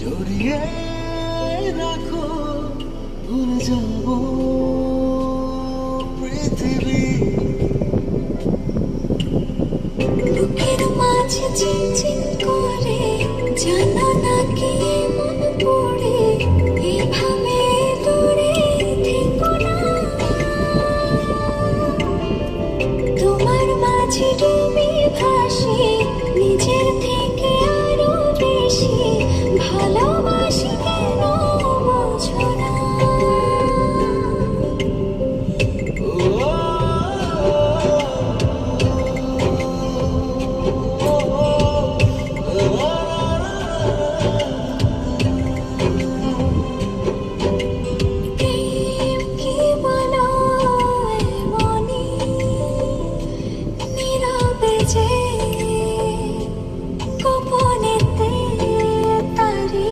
জড়িয়ে রাখো, ভুলে যাব পৃথিবী। বুকের মাঝে চিনচিন করে, জানো না কি মন পড়ে, এভাবে দূরে থেকো না। তোমার মাঝে ডুবে ভাসি, নিজের থেকে আরো বেশি ভালোবাসি।